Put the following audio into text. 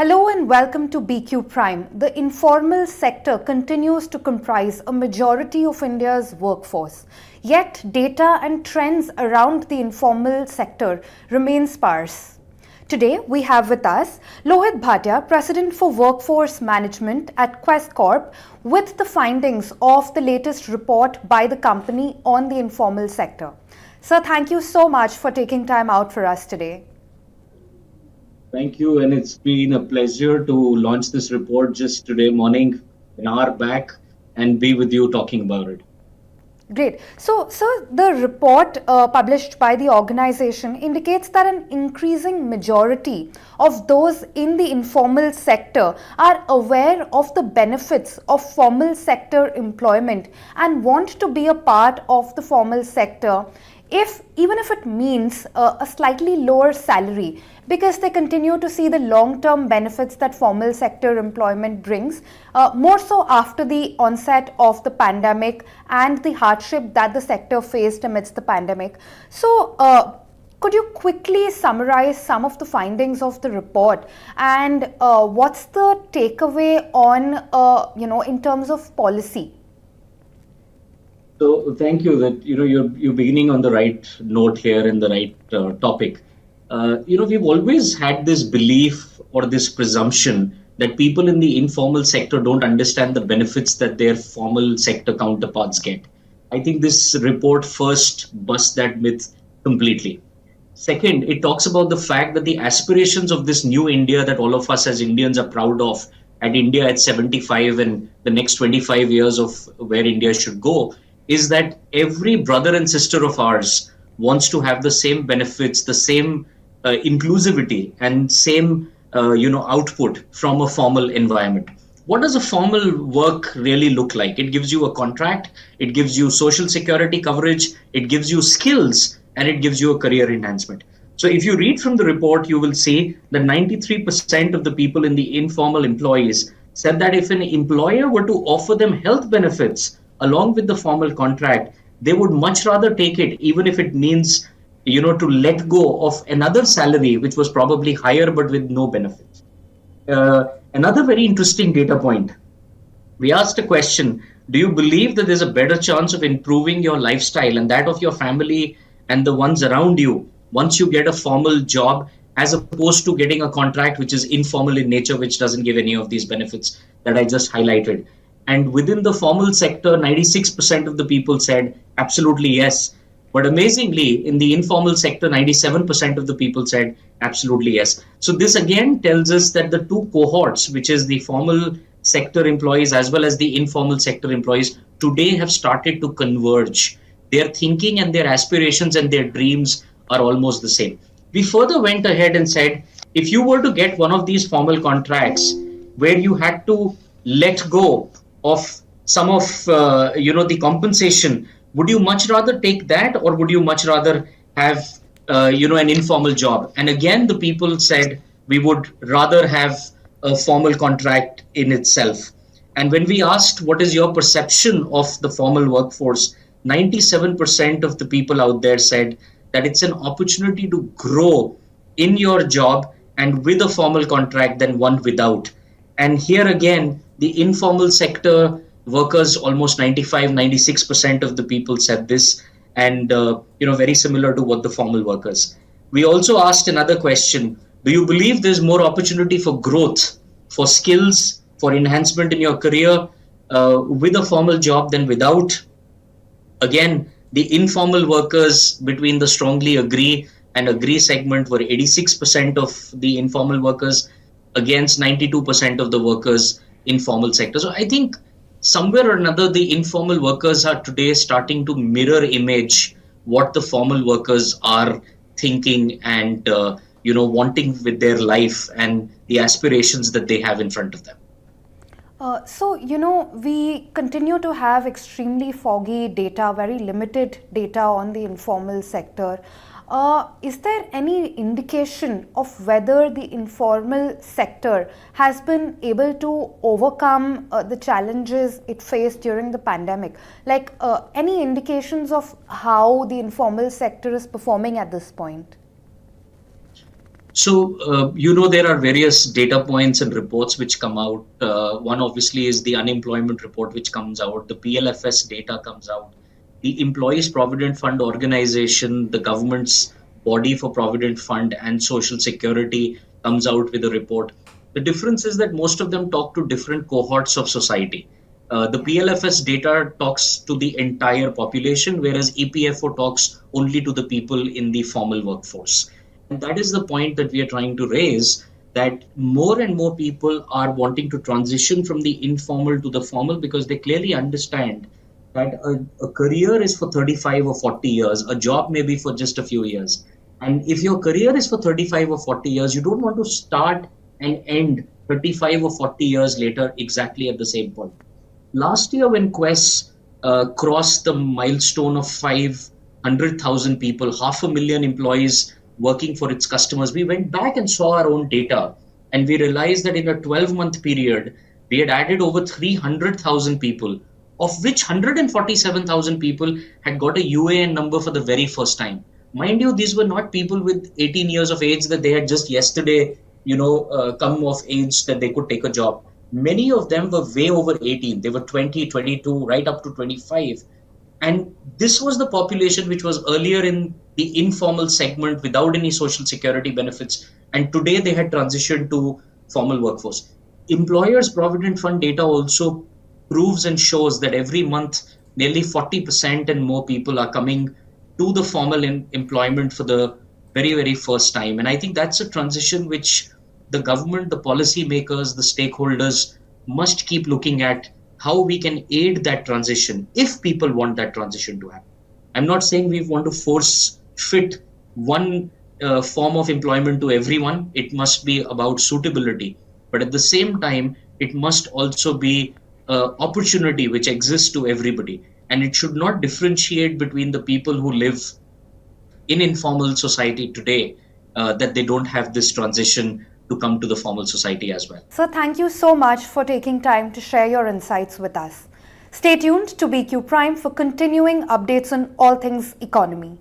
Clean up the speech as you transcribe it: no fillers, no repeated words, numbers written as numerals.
Hello and welcome to BQ Prime. The informal sector continues to comprise a majority of India's workforce. Yet, data and trends around the informal sector remain sparse. Today, we have with us Lohit Bhatia, President for Workforce Management at Quess Corp, with the findings of the latest report by the company on the informal sector. Sir, thank you so much for taking time out for us today. Thank you, and it's been a pleasure to launch this report just today morning, an hour back, and be with you talking about it. Great. So, sir, the report published by the organization indicates that an increasing majority of those in the informal sector are aware of the benefits of formal sector employment and want to be a part of the formal sector, even if it means a slightly lower salary, because they continue to see the long-term benefits that formal sector employment brings, more so after the onset of the pandemic and the hardship that the sector faced amidst the pandemic. So, could you quickly summarize some of the findings of the report and what's the takeaway on, in terms of policy? So thank you that you're beginning on the right note here and the right topic. We've always had this belief or this presumption that people in the informal sector don't understand the benefits that their formal sector counterparts get. I think this report first busts that myth completely. Second, it talks about the fact that the aspirations of this new India that all of us as Indians are proud of, at India at 75 and the next 25 years of where India should go, is that every brother and sister of ours wants to have the same benefits, the same inclusivity and same output from a formal environment. What does a formal work really look like? It gives you a contract, it gives you social security coverage, it gives you skills, and it gives you a career enhancement. So if you read from the report, you will see that 93% of the people in the informal employees said that if an employer were to offer them health benefits along with the formal contract, they would much rather take it, even if it means, to let go of another salary, which was probably higher, but with no benefits. Another very interesting data point. We asked a question, do you believe that there's a better chance of improving your lifestyle and that of your family and the ones around you once you get a formal job, as opposed to getting a contract which is informal in nature, which doesn't give any of these benefits that I just highlighted? And within the formal sector, 96% of the people said absolutely yes. But amazingly, in the informal sector, 97% of the people said absolutely yes. So this again tells us that the two cohorts, which is the formal sector employees as well as the informal sector employees, today have started to converge. Their thinking and their aspirations and their dreams are almost the same. We further went ahead and said, if you were to get one of these formal contracts where you had to let go of some of the compensation, would you much rather take that, or would you much rather have an informal job? And again, the people said we would rather have a formal contract in itself. And when we asked what is your perception of the formal workforce, 97% of the people out there said that it's an opportunity to grow in your job and with a formal contract than one without. And here again, the informal sector workers, almost 96% of the people said this, and very similar to what the formal workers. We also asked another question, do you believe there's more opportunity for growth, for skills, for enhancement in your career with a formal job than without? Again, the informal workers between the strongly agree and agree segment were 86% of the informal workers against 92% of the workers in formal sector. So I think somewhere or another, the informal workers are today starting to mirror image what the formal workers are thinking and wanting with their life and the aspirations that they have in front of them. So, we continue to have extremely foggy data, very limited data on the informal sector. Is there any indication of whether the informal sector has been able to overcome the challenges it faced during the pandemic? Like any indications of how the informal sector is performing at this point? So, there are various data points and reports which come out. One obviously is the unemployment report which comes out, the PLFS data comes out, the Employees Provident Fund Organization, the government's body for Provident Fund and Social Security comes out with a report. The difference is that most of them talk to different cohorts of society. The PLFS data talks to the entire population, whereas EPFO talks only to the people in the formal workforce. And that is the point that we are trying to raise, that more and more people are wanting to transition from the informal to the formal because they clearly understand that a career is for 35 or 40 years, a job may be for just a few years. And if your career is for 35 or 40 years, you don't want to start and end 35 or 40 years later exactly at the same point. Last year, when Quess crossed the milestone of 500,000 people, 500,000 employees working for its customers, we went back and saw our own data. And we realized that in a 12-month period, we had added over 300,000 people, of which 147,000 people had got a UAN number for the very first time. Mind you, these were not people with 18 years of age that they had just yesterday, come of age that they could take a job. Many of them were way over 18. They were 20, 22, right up to 25. And this was the population which was earlier in the informal segment without any social security benefits. And today they had transitioned to formal workforce. Employers' Provident Fund data also proves and shows that every month nearly 40% and more people are coming to the formal employment for the very, very first time. And I think that's a transition which the government, the policy makers, the stakeholders must keep looking at how we can aid that transition if people want that transition to happen. I'm not saying we want to force fit one form of employment to everyone. It must be about suitability. But at the same time, it must also be opportunity which exists to everybody. And it should not differentiate between the people who live in informal society today, that they don't have this transition to come to the formal society as well. So thank you so much for taking time to share your insights with us. Stay tuned to BQ Prime for continuing updates on all things economy.